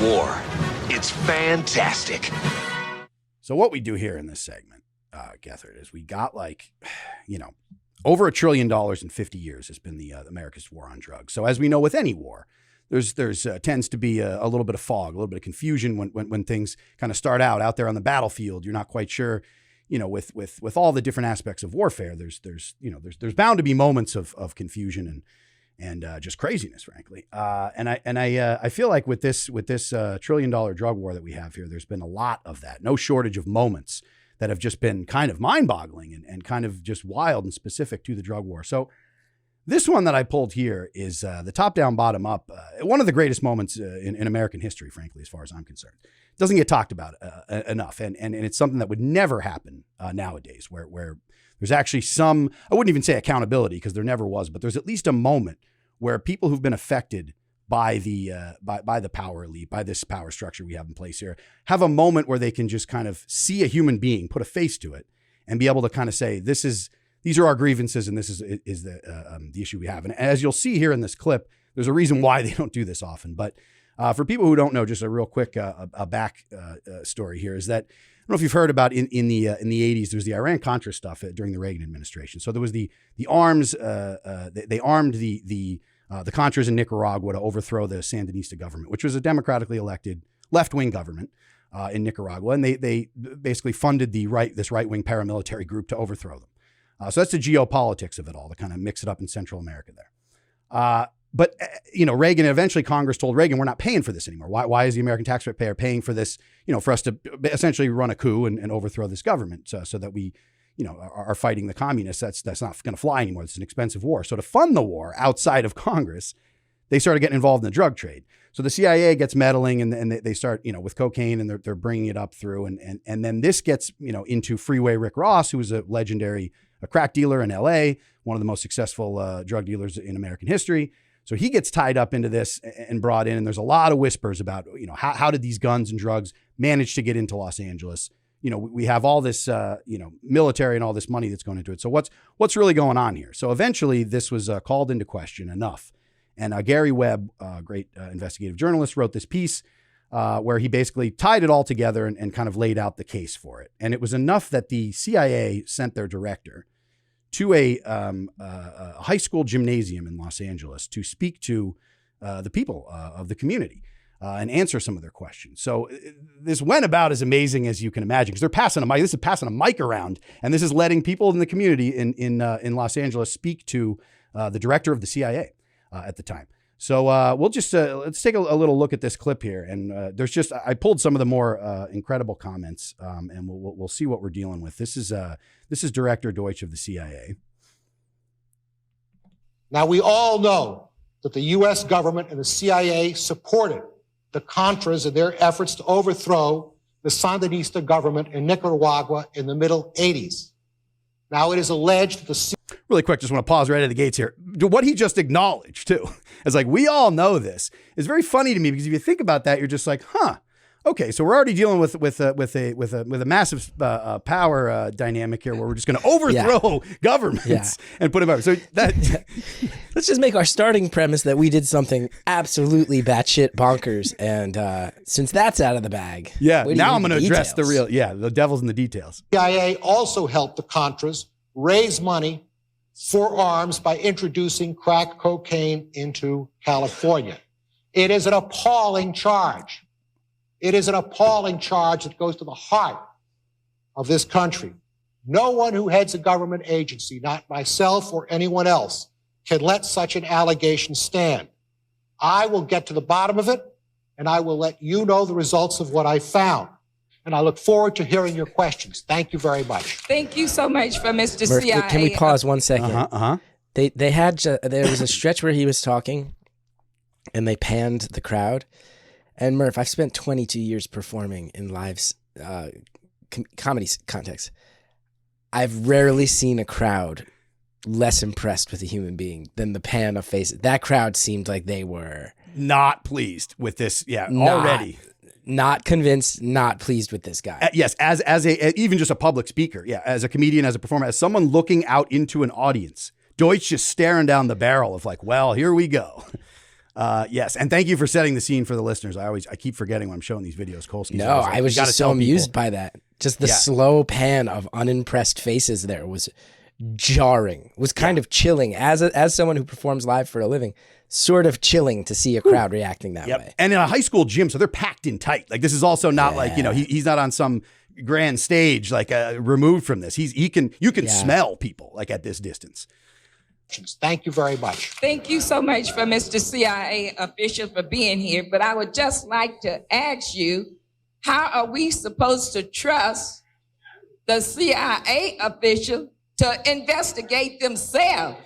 war. It's fantastic. So what we do here in this segment, Gethard, is we got over $1 trillion in 50 years has been the America's war on drugs. So as we know with any war, there's tends to be a little bit of fog, a little bit of confusion when things kind of start out there on the battlefield. You're not quite sure, with all the different aspects of warfare. There's bound to be moments of confusion and just craziness, frankly. And I feel like with this $1 trillion drug war that we have here, there's been a lot of that. No shortage of moments that have just been kind of mind-boggling and kind of just wild and specific to the drug war. So this one that I pulled here is the top-down, bottom-up, one of the greatest moments in American history, frankly, as far as I'm concerned. It doesn't get talked about enough, and it's something that would never happen nowadays, where there's actually some, I wouldn't even say accountability, because there never was, but there's at least a moment where people who've been affected by the power elite, by this power structure we have in place here, have a moment where they can just kind of see a human being, put a face to it, and be able to kind of say, these are our grievances, and this is the issue we have. And as you'll see here in this clip, there's a reason why they don't do this often. But for people who don't know, just a real quick back story here is that, I don't know if you've heard about in the 80s, there's the Iran-Contra stuff during the Reagan administration. So there was the arms, they armed the Contras in Nicaragua to overthrow the Sandinista government, which was a democratically elected left-wing government in Nicaragua. And they basically funded this right-wing paramilitary group to overthrow them. So that's the geopolitics of it all, to kind of mix it up in Central America there. But Reagan, eventually Congress told Reagan, we're not paying for this anymore. Why is the American taxpayer paying for this, for us to essentially run a coup and overthrow this government so that we, are fighting the communists? That's not going to fly anymore. It's an expensive war. So to fund the war outside of Congress, they started getting involved in the drug trade. So the CIA gets meddling and they start, with cocaine, and they're bringing it up through. And then this gets, into Freeway Rick Ross, who was a legendary crack dealer in LA, one of the most successful drug dealers in American history. So he gets tied up into this and brought in, and there's a lot of whispers about, how did these guns and drugs manage to get into Los Angeles? We have all this, military and all this money that's going into it. So what's really going on here? So eventually this was called into question enough. And Gary Webb, great investigative journalist, wrote this piece where he basically tied it all together and kind of laid out the case for it. And it was enough that the CIA sent their director to a high school gymnasium in Los Angeles to speak to the people of the community and answer some of their questions. So this went about as amazing as you can imagine, because they're passing a mic. This is passing a mic around, and this is letting people in the community in Los Angeles speak to the director of the CIA at the time. So we'll just let's take a little look at this clip here, and I pulled some of the more incredible comments, and we'll see what we're dealing with. This is Director Deutsch of the CIA. Now, we all know that the U.S. government and the CIA supported the Contras in their efforts to overthrow the Sandinista government in Nicaragua in the middle 80s. Now, it is alleged that the Really quick, just want to pause right at the gates here. What he just acknowledged, too, is like, we all know this. It's very funny to me, because if you think about that, you're just like, okay, so we're already dealing with a massive power dynamic here, where we're just going to overthrow governments and put them over. So that let's just make our starting premise that we did something absolutely batshit bonkers, and since that's out of the bag, now I'm going to address the devil's in the details. CIA also helped the Contras raise money for arms by introducing crack cocaine into California. It is an appalling charge. It is an appalling charge that goes to the heart of this country. No one who heads a government agency, not myself or anyone else, can let such an allegation stand. I will get to the bottom of it, and I will let you know the results of what I found. And I look forward to hearing your questions. Thank you very much. Thank you so much for Mr. Murph, CIA. can we pause 1 second? There was a stretch where he was talking, and they panned the crowd. And Murph, I've spent 22 years performing in live comedy context. I've rarely seen a crowd less impressed with a human being than the pan of faces. That crowd seemed like they were not pleased with this. Already. Not convinced, not pleased with this guy. Yes, as even just a public speaker. Yeah, as a comedian, as a performer, as someone looking out into an audience. Deutsch just staring down the barrel of like, well, here we go. Yes, and thank you for setting the scene for the listeners. I keep forgetting when I'm showing these videos. Kolsky's No, like, I was just so amused by that. Just the slow pan of unimpressed faces there was jarring. Was kind of chilling as someone who performs live for a living. Sort of chilling to see a crowd reacting that way. And in a high school gym, so they're packed in tight. Like this is also not like, you know, he's not on some grand stage like removed from this. You can smell people like at this distance. Thank you very much. Thank you so much for Mr. CIA official for being here. But I would just like to ask you, how are we supposed to trust the CIA official to investigate themselves?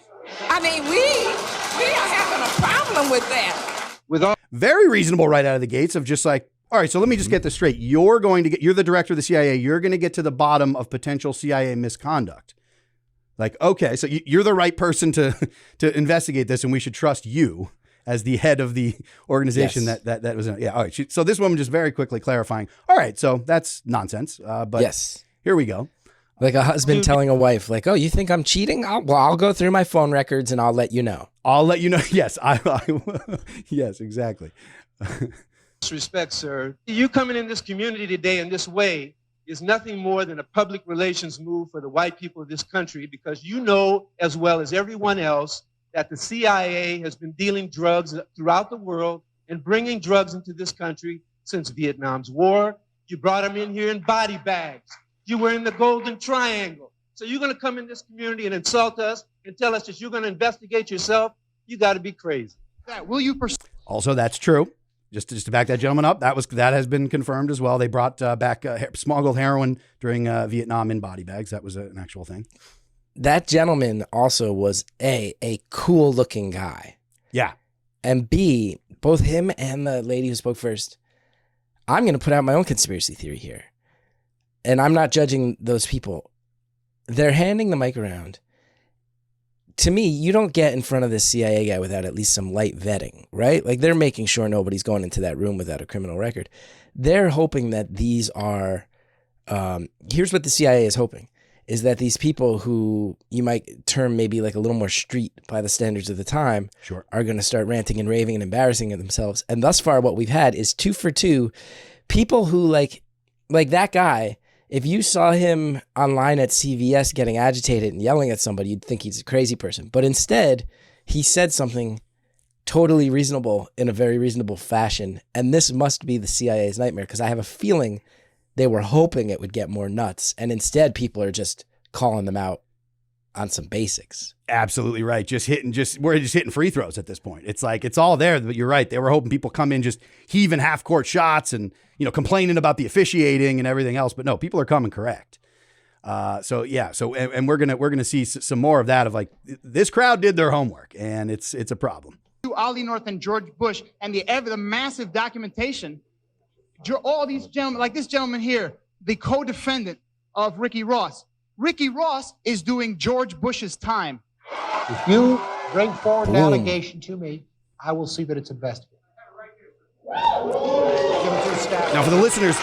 I mean, we are having a problem with that. Very reasonable right out of the gates of just like, all right, so let me just get this straight. You're the director of the CIA. You're going to get to the bottom of potential CIA misconduct. Like, okay, so you're the right person to investigate this, and we should trust you as the head of the organization that was in it. Yeah, all right. So this woman just very quickly clarifying, all right, so that's nonsense. But here we go. Like a husband telling a wife, like, oh, you think I'm cheating? I'll go through my phone records and I'll let you know. I'll let you know. Yes, yes, exactly. Respect, sir. You coming in this community today in this way is nothing more than a public relations move for the white people of this country, because you know as well as everyone else that the CIA has been dealing drugs throughout the world and bringing drugs into this country since Vietnam's war. You brought them in here in body bags. You were in the Golden Triangle. So you're going to come in this community and insult us and tell us that you're going to investigate yourself? You got to be crazy. Will you Also, that's true. Just to back that gentleman up, that has been confirmed as well. They brought back smuggled heroin during Vietnam in body bags. That was an actual thing. That gentleman also was a cool looking guy. Yeah. And B, both him and the lady who spoke first, I'm going to put out my own conspiracy theory here. And I'm not judging those people. They're handing the mic around. To me, you don't get in front of this CIA guy without at least some light vetting, right? Like they're making sure nobody's going into that room without a criminal record. They're hoping that these are, here's what the CIA is hoping, is that these people who you might term maybe like a little more street by the standards of the time are going to start ranting and raving and embarrassing themselves. And thus far what we've had is 2 for 2 people who like that guy. If you saw him online at CVS getting agitated and yelling at somebody, you'd think he's a crazy person. But instead, he said something totally reasonable in a very reasonable fashion. And this must be the CIA's nightmare, because I have a feeling they were hoping it would get more nuts. And instead, people are just calling them out on some basics. Absolutely right. We're just hitting free throws at this point. It's like, it's all there, but you're right. They were hoping people come in just heaving half court shots and, complaining about the officiating and everything else. But no, people are coming correct. So we're going to see some more of that of like, this crowd did their homework and it's a problem. Ollie North and George Bush and the massive documentation, all these gentlemen, like this gentleman here, the co-defendant of Ricky Ross. Ricky Ross is doing George Bush's time. If you bring forward an allegation to me, I will see that it's investigated. Now, for the listeners,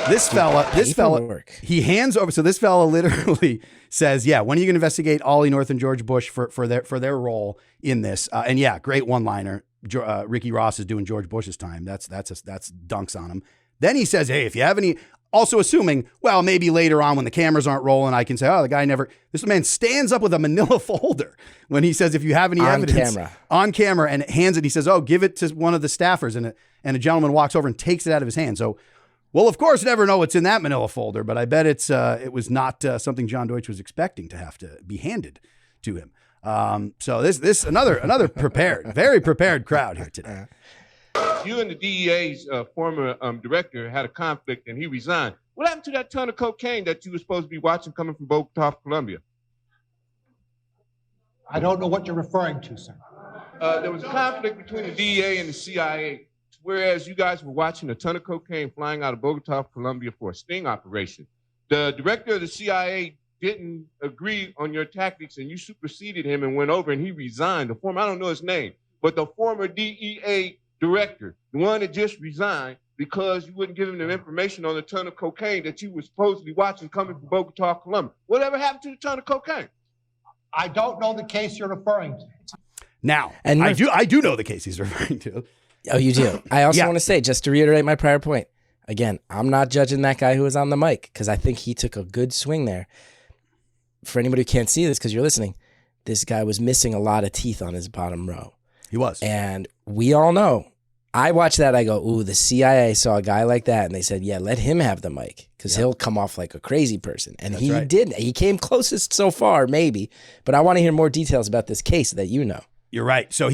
this fella, he hands over. So this fella literally says, "Yeah, when are you going to investigate Ollie North and George Bush for their role in this?" And yeah, great one-liner. Ricky Ross is doing George Bush's time. That's dunks on him. Then he says, "Hey, if you have any." Also assuming, well, maybe later on when the cameras aren't rolling, I can say, oh, the guy never. This man stands up with a manila folder when he says, if you have any evidence on camera and hands it, he says, oh, give it to one of the staffers. And a gentleman walks over and takes it out of his hand. So we'll, of course, never know what's in that manila folder, but I bet it was not something John Deutsch was expecting to have to be handed to him. So this another prepared, very prepared crowd here today. You and the DEA's former director had a conflict and he resigned. What happened to that ton of cocaine that you were supposed to be watching coming from Bogota, Colombia? I don't know what you're referring to, sir. There was a conflict between the DEA and the CIA, whereas you guys were watching a ton of cocaine flying out of Bogota, Colombia for a sting operation. The director of the CIA didn't agree on your tactics and you superseded him and went over and he resigned. I don't know his name, but the former DEA director, the one that just resigned because you wouldn't give him the information on the ton of cocaine that you were supposedly watching coming from Bogota, Colombia. Whatever happened to the ton of cocaine? I don't know the case you're referring to. Now, And I do know the case he's referring to. Oh, you do? I also Yeah. want to say, just to reiterate my prior point, again, I'm not judging that guy who was on the mic because I think he took a good swing there. For anybody who can't see this because you're listening, this guy was missing a lot of teeth on his bottom row. He was. And we all know. I watch that, I go, ooh, the CIA saw a guy like that, and they said, yeah, let him have the mic, because he'll come off like a crazy person. And That's he right. didn't. He came closest so far, maybe. But I want to hear more details about this case that you know. You're right. So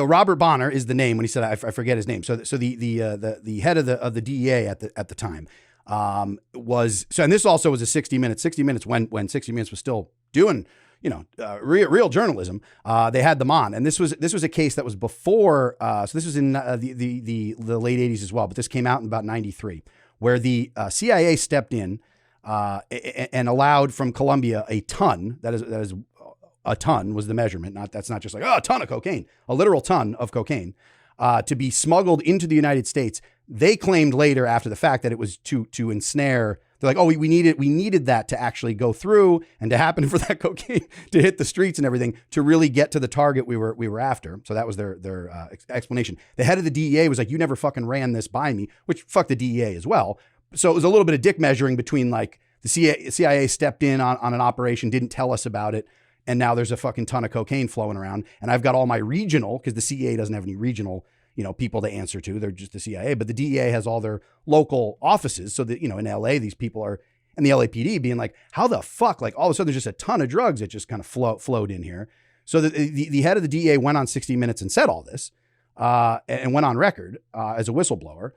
Robert Bonner is the name when he said I forget his name. So the head of the DEA at the time was and this also was a 60 Minutes when 60 Minutes was still doing real journalism. They had them on, and this was a case that was before. So this was in the late 80s as well, but this came out in about 93, where the CIA stepped in and allowed from Colombia a ton. That is a ton was the measurement. That's not just like a ton of cocaine, a literal ton of cocaine to be smuggled into the United States. They claimed later after the fact that it was to ensnare. They're like, oh, we needed that to actually go through and to happen for that cocaine to hit the streets and everything to really get to the target we were after. So that was their explanation. The head of the DEA was like, you never fucking ran this by me, which fuck the DEA as well. So it was a little bit of dick measuring between like the CIA stepped in on an operation, didn't tell us about it. And now there's a fucking ton of cocaine flowing around. And I've got all my regional, because the CIA doesn't have any regional, people to answer to. They're just the CIA. But the DEA has all their local offices. So that, in LA, these people are, and the LAPD being like, how the fuck? Like all of a sudden there's just a ton of drugs that just kind of flowed in here. So the head of the DEA went on 60 Minutes and said all this and went on record as a whistleblower.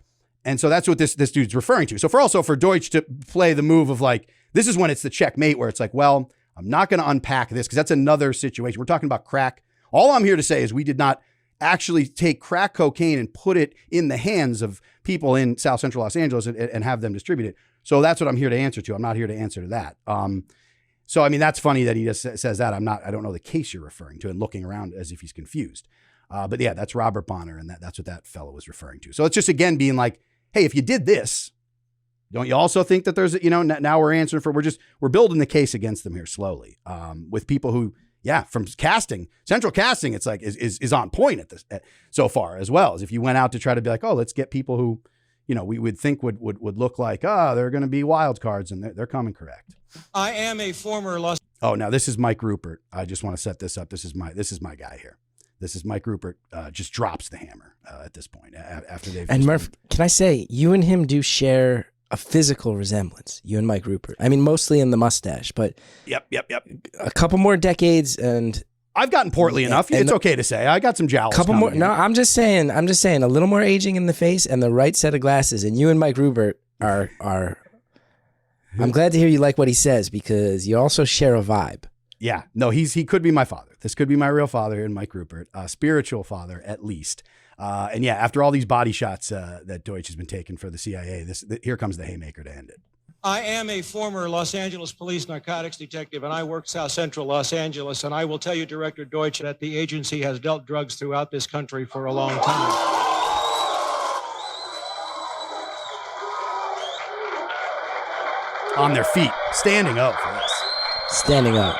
And so that's what this dude's referring to. So for Deutsch to play the move of like, this is when it's the checkmate where it's like, well, I'm not going to unpack this because that's another situation. We're talking about crack. All I'm here to say is we did not actually take crack cocaine and put it in the hands of people in South Central Los Angeles and have them distribute it. So that's what I'm here to answer to. I'm not here to answer to that. So, I mean, that's funny that he just says that. I don't know the case you're referring to and looking around as if he's confused. But yeah, that's Robert Bonner. And that's what that fellow was referring to. So it's just, again, being like, hey, if you did this, don't you also think that there's, now we're answering we're building the case against them here slowly with people who, from central casting, it's like is on point at this so far as well as if you went out to try to be like, oh, let's get people who, we would think would look like, they're going to be wild cards and they're coming correct. I am a former Los. Oh, now this is Mike Rupert. I just want to set this up. This is my guy here. This is Mike Rupert. Just drops the hammer at this point after they've. And Murph, can I say you and him do share a physical resemblance, you and Mike Rupert. I mean, mostly in the mustache, but yep. A couple more decades, and I've gotten portly enough. It's okay to say I got some jowls. Couple more. No, I'm just saying a little more aging in the face and the right set of glasses. And you and Mike Rupert are. I'm glad to hear you like what he says because you also share a vibe. Yeah, no, he could be my father. This could be my real father and Mike Rupert, spiritual father at least. And yeah, after all these body shots that Deutsch has been taking for the CIA, here comes the haymaker to end it. I am a former Los Angeles police narcotics detective, and I work South Central Los Angeles. And I will tell you, Director Deutsch, that the agency has dealt drugs throughout this country for a long time. On their feet, standing up for this. Standing up.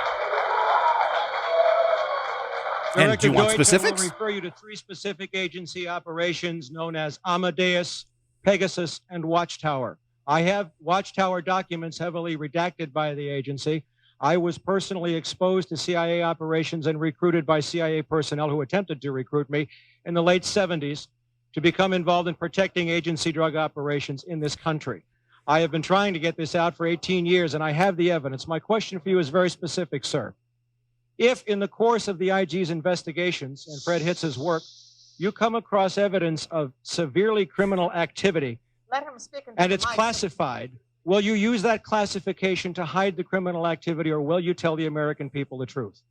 And do you want specifics? I will refer you to 3 specific agency operations known as Amadeus, Pegasus, and Watchtower. I have Watchtower documents heavily redacted by the agency. I was personally exposed to CIA operations and recruited by CIA personnel who attempted to recruit me in the late 70s to become involved in protecting agency drug operations in this country. I have been trying to get this out for 18 years, and I have the evidence. My question for you is very specific, sir. If in the course of the IG's investigations and Fred Hitz's work, you come across evidence of severely criminal activity, let him speak and it's classified, will you use that classification to hide the criminal activity, or will you tell the American people the truth?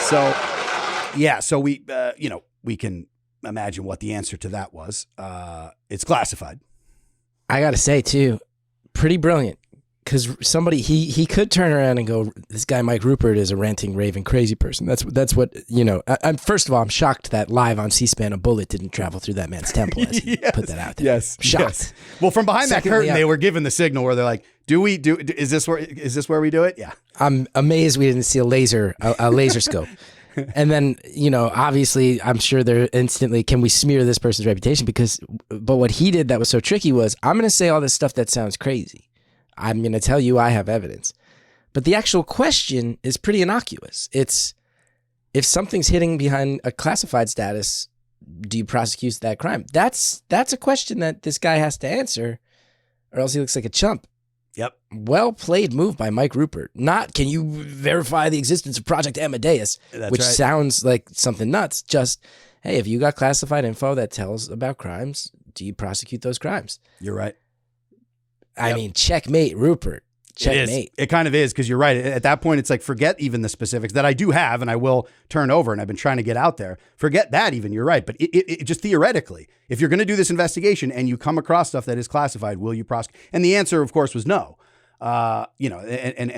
So, yeah, so we can imagine what the answer to that was. It's classified. I got to say, too, pretty brilliant. Because somebody, he could turn around and go, this guy Mike Rupert is a ranting, raving, crazy person. That's what, I'm first of all, I'm shocked that live on C-SPAN, a bullet didn't travel through that man's temple. As he put that out there. Yes. Shocked. Yes. Well, from behind that curtain, they were given the signal where they're like, Is this where we do it? Yeah. I'm amazed we didn't see a laser scope. And then, obviously, I'm sure they're instantly, can we smear this person's reputation? But what he did that was so tricky was, I'm going to say all this stuff that sounds crazy. I'm going to tell you I have evidence. But the actual question is pretty innocuous. It's, if something's hidden behind a classified status, do you prosecute that crime? That's a question that this guy has to answer, or else he looks like a chump. Yep. Well played move by Mike Rupert. Not, can you verify the existence of Project Amadeus, which sounds like something nuts. Just, hey, if you got classified info that tells about crimes, do you prosecute those crimes? You're right. I mean, checkmate, Rupert. Checkmate. It kind of is, because you're right. At that point, it's like, forget even the specifics that I do have and I will turn over, and I've been trying to get out there. Forget that even. You're right. But it just theoretically, if you're going to do this investigation and you come across stuff that is classified, will you prosecute? And the answer, of course, was no. And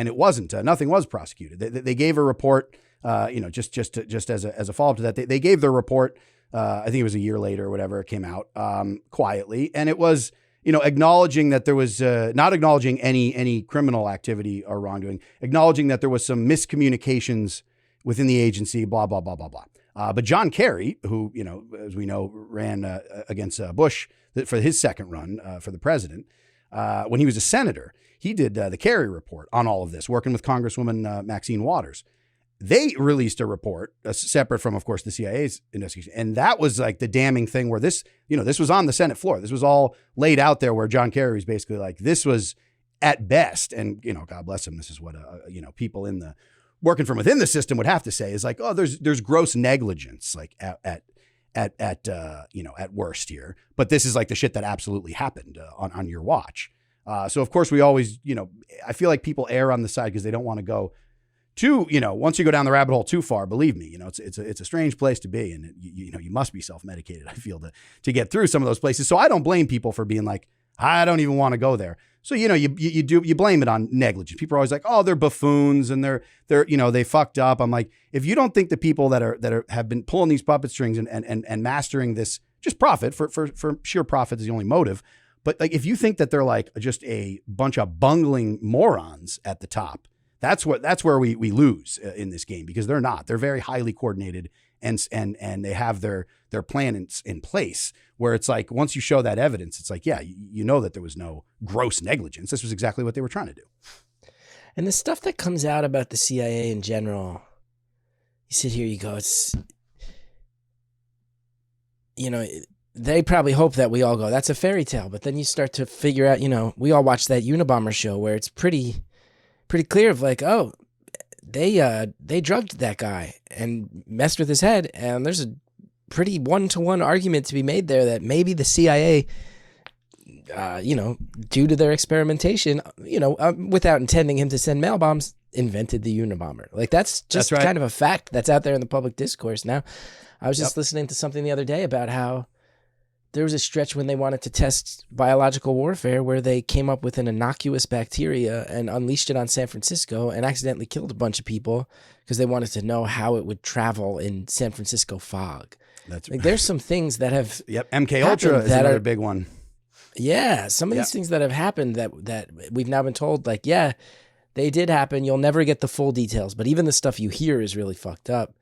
it wasn't. Nothing was prosecuted. They gave a report, just as a follow-up to that. They gave their report, I think it was a year later or whatever, it came out quietly. And it was, acknowledging that there was, not acknowledging any criminal activity or wrongdoing, acknowledging that there was some miscommunications within the agency, blah, blah, blah, blah, blah. But John Kerry, who, as we know, ran against Bush for his second run for the president, when he was a senator, he did the Kerry report on all of this, working with Congresswoman Maxine Waters. They released a report separate from, of course, the CIA's investigation. And that was like the damning thing where this was on the Senate floor. This was all laid out there where John Kerry was basically like, this was at best. And, God bless him. This is what, people working from within the system would have to say is like, oh, there's gross negligence, like at worst here. But this is like the shit that absolutely happened on your watch. So of course we always, I feel like people err on the side because they don't want to go too, once you go down the rabbit hole too far, believe me, it's a strange place to be. And you must be self-medicated, I feel, to get through some of those places. So I don't blame people for being like, I don't even want to go there. So, you blame it on negligence. People are always like, oh, they're buffoons and they're, they fucked up. I'm like, if you don't think the people that have been pulling these puppet strings and mastering this, just profit for sheer profit is the only motive. But like, if you think that they're like just a bunch of bungling morons at the top, that's where we lose in this game, because they're not. They're very highly coordinated and they have their plan in place, where it's like, once you show that evidence, it's like, yeah, that there was no gross negligence. This was exactly what they were trying to do. And the stuff that comes out about the CIA in general, you sit here, you go, it's, they probably hope that we all go, that's a fairy tale. But then you start to figure out, we all watched that Unabomber show where it's pretty clear of like, oh, they drugged that guy and messed with his head. And there's a pretty one-to-one argument to be made there that maybe the CIA, due to their experimentation, without intending him to send mail bombs, invented the Unabomber. Like, that's just kind of a fact that's out there in the public discourse. Now, I was just listening to something the other day about how there was a stretch when they wanted to test biological warfare where they came up with an innocuous bacteria and unleashed it on San Francisco and accidentally killed a bunch of people because they wanted to know how it would travel in San Francisco fog. That's like, there's some things that have MK Ultra is another big one. Yeah, some of these things that have happened that we've now been told, like, yeah, they did happen. You'll never get the full details, but even the stuff you hear is really fucked up.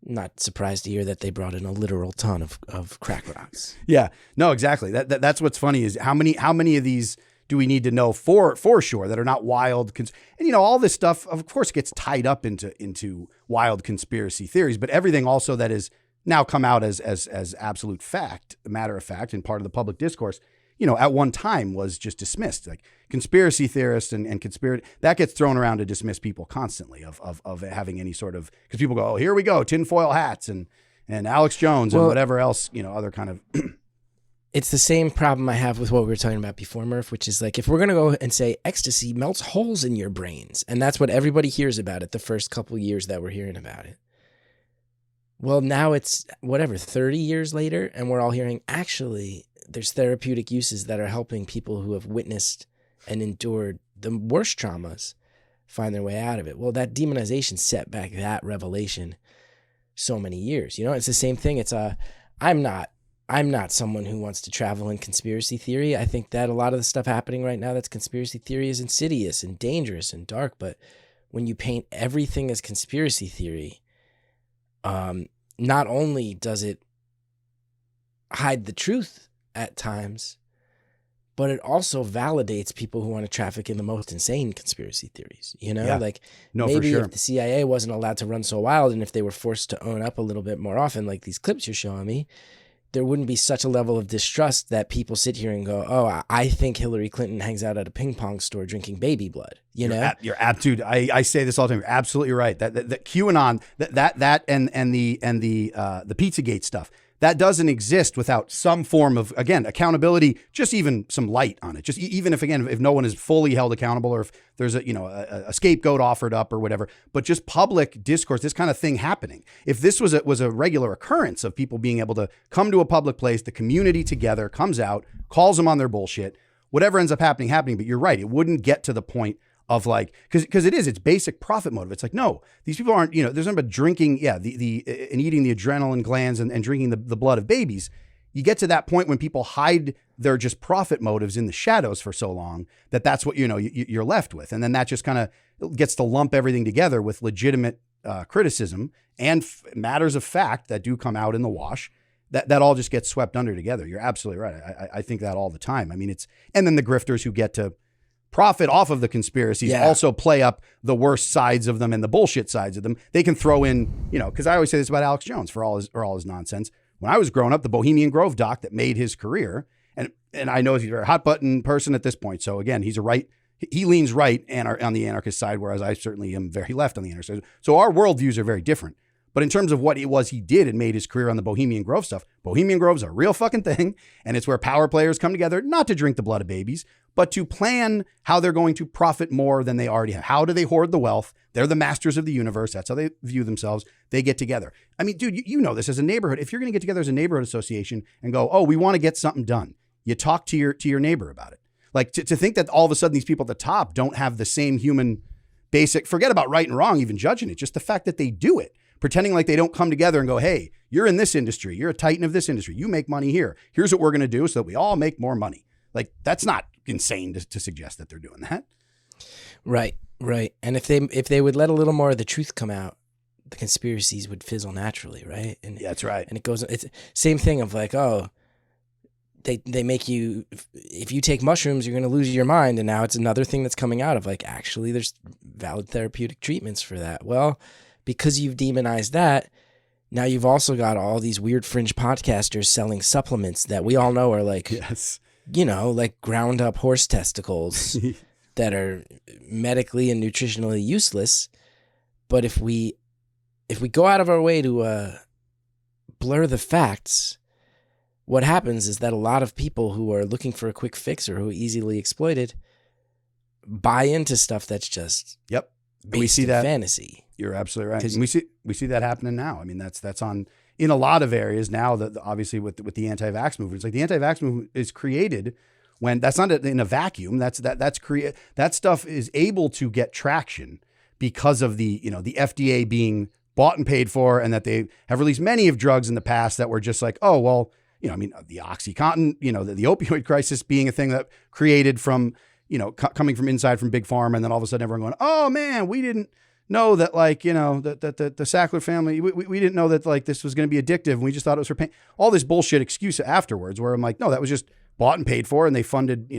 Not surprised to hear that they brought in a literal ton of crack rocks. Yeah, no, exactly. That's what's funny is how many of these do we need to know for sure that are not wild? And all this stuff, of course, gets tied up into wild conspiracy theories, but everything also that is now come out as absolute fact, a matter of fact, and part of the public discourse, at one time was just dismissed. Like conspiracy theorists and conspiracy, that gets thrown around to dismiss people constantly of having any sort of, because people go, oh, here we go, tinfoil hats and Alex Jones and whatever else, other kind of. It's the same problem I have with what we were talking about before, Murph, which is like, if we're going to go and say ecstasy melts holes in your brains, and that's what everybody hears about it the first couple years that we're hearing about it. Well, now it's 30 years later, and we're all hearing, actually, there's therapeutic uses that are helping people who have witnessed and endured the worst traumas find their way out of it. Well, that demonization set back that revelation so many years. It's the same thing. It's I'm not I'm not someone who wants to travel in conspiracy theory. I think that a lot of the stuff happening right now that's conspiracy theory is insidious and dangerous and dark. But when you paint everything as conspiracy theory, not only does it hide the truth at times, but it also validates people who want to traffic in the most insane conspiracy theories. You know, like maybe if the CIA wasn't allowed to run so wild, and if they were forced to own up a little bit more often, like these clips you're showing me, there wouldn't be such a level of distrust that people sit here and go, "Oh, I think Hillary Clinton hangs out at a ping pong store drinking baby blood." You know, dude. I say this all the time. You're absolutely right. That QAnon, that and the Pizzagate stuff. That doesn't exist without some form of, again, accountability, just even some light on it. Just even if no one is fully held accountable, or if there's a scapegoat offered up or whatever, but just public discourse, this kind of thing happening. If this was a regular occurrence of people being able to come to a public place, the community together comes out, calls them on their bullshit, whatever ends up happening. But you're right. It wouldn't get to the point of like, because it's basic profit motive. It's like, no, these people aren't, there's nothing but drinking, and eating the adrenaline glands and drinking the blood of babies. You get to that point when people hide their just profit motives in the shadows for so long that's what, you're left with. And then that just kind of gets to lump everything together with legitimate criticism and matters of fact that do come out in the wash. That all just gets swept under together. You're absolutely right. I think that all the time. I mean, and then the grifters who get to profit off of the conspiracies also play up the worst sides of them and the bullshit sides of them. They can throw in, because I always say this about Alex Jones for all his nonsense. When I was growing up, the Bohemian Grove doc that made his career, and I know he's a very hot button person at this point. So again, he leans right and on the anarchist side, whereas I certainly am very left on the anarchist side. So our worldviews are very different. But in terms of what it was he did and made his career on the Bohemian Grove stuff, Bohemian Grove's a real fucking thing. And it's where power players come together, not to drink the blood of babies, but to plan how they're going to profit more than they already have. How do they hoard the wealth? They're the masters of the universe. That's how they view themselves. They get together. I mean, dude, you know this as a neighborhood. If you're going to get together as a neighborhood association and go, oh, we want to get something done, you talk to your neighbor about it. Like to think that all of a sudden these people at the top don't have the same human basic, forget about right and wrong, even judging it, just the fact that they do it. Pretending like they don't come together and go, hey, you're in this industry. You're a titan of this industry. You make money here. Here's what we're going to do so that we all make more money. Like, that's not insane to suggest that they're doing that. Right. And if they would let a little more of the truth come out, the conspiracies would fizzle naturally, right? And yeah, that's right. And it's same thing of like, oh, they make you, if you take mushrooms, you're going to lose your mind. And now it's another thing that's coming out of like, actually, there's valid therapeutic treatments for that. Well, because you've demonized that, now you've also got all these weird fringe podcasters selling supplements that we all know are like, like ground up horse testicles that are medically and nutritionally useless. But if we go out of our way to blur the facts, what happens is that a lot of people who are looking for a quick fix or who are easily exploited buy into stuff that's just based in fantasy. You're absolutely right. And we see that happening now. I mean, that's on in a lot of areas now. That obviously with the anti-vax movement, it's like the anti-vax movement is created when that's not in a vacuum. That stuff is able to get traction because of the the FDA being bought and paid for, and that they have released many of drugs in the past that were just like, oh well, the OxyContin, the opioid crisis being a thing that created from coming from inside from Big Pharma, and then all of a sudden everyone going, oh man, we didn't know that that the Sackler family, we didn't know that like this was going to be addictive, and we just thought it was for pain. All this bullshit excuse afterwards where I'm like, no, that was just bought and paid for, and they funded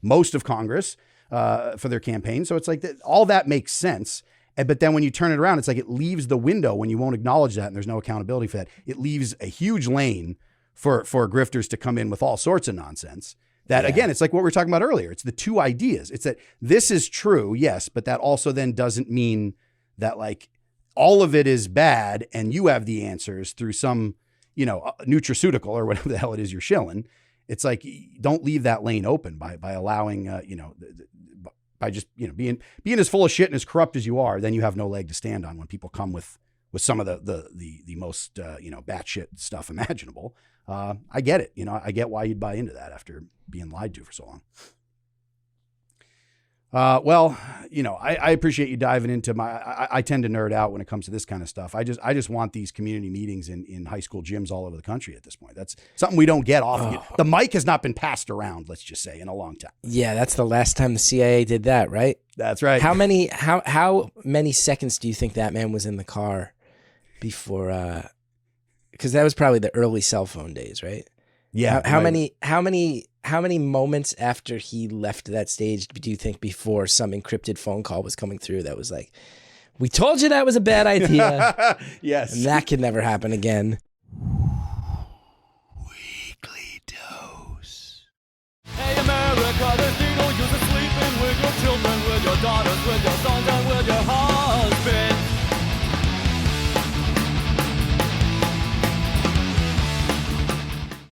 most of Congress for their campaign. So it's like all that makes sense. But then when you turn it around, it's like it leaves the window when you won't acknowledge that and there's no accountability for that. It leaves a huge lane for grifters to come in with all sorts of nonsense. That, again, it's like what we were talking about earlier. It's the two ideas. It's that this is true, yes, but that also then doesn't mean that like all of it is bad and you have the answers through some, nutraceutical or whatever the hell it is you're shilling. It's like, don't leave that lane open by allowing, by just, being as full of shit and as corrupt as you are, then you have no leg to stand on when people come with some of the most, batshit stuff imaginable. I get it. I get why you'd buy into that after being lied to for so long. Well, I appreciate you diving into I tend to nerd out when it comes to this kind of stuff. I just want these community meetings in high school gyms all over the country at this point. That's something we don't get often. The mic has not been passed around, let's just say, in a long time. Yeah, that's the last time the CIA did that, right? That's right. How many seconds do you think that man was in the car before? Because that was probably the early cell phone days, right? Yeah. How many moments after he left that stage do you think before some encrypted phone call was coming through that was like, "We told you that was a bad idea." Yes. And that can never happen again. Weekly Dose. Hey America, there's needle, you're sleeping with your children, with your daughters, with your sons, and with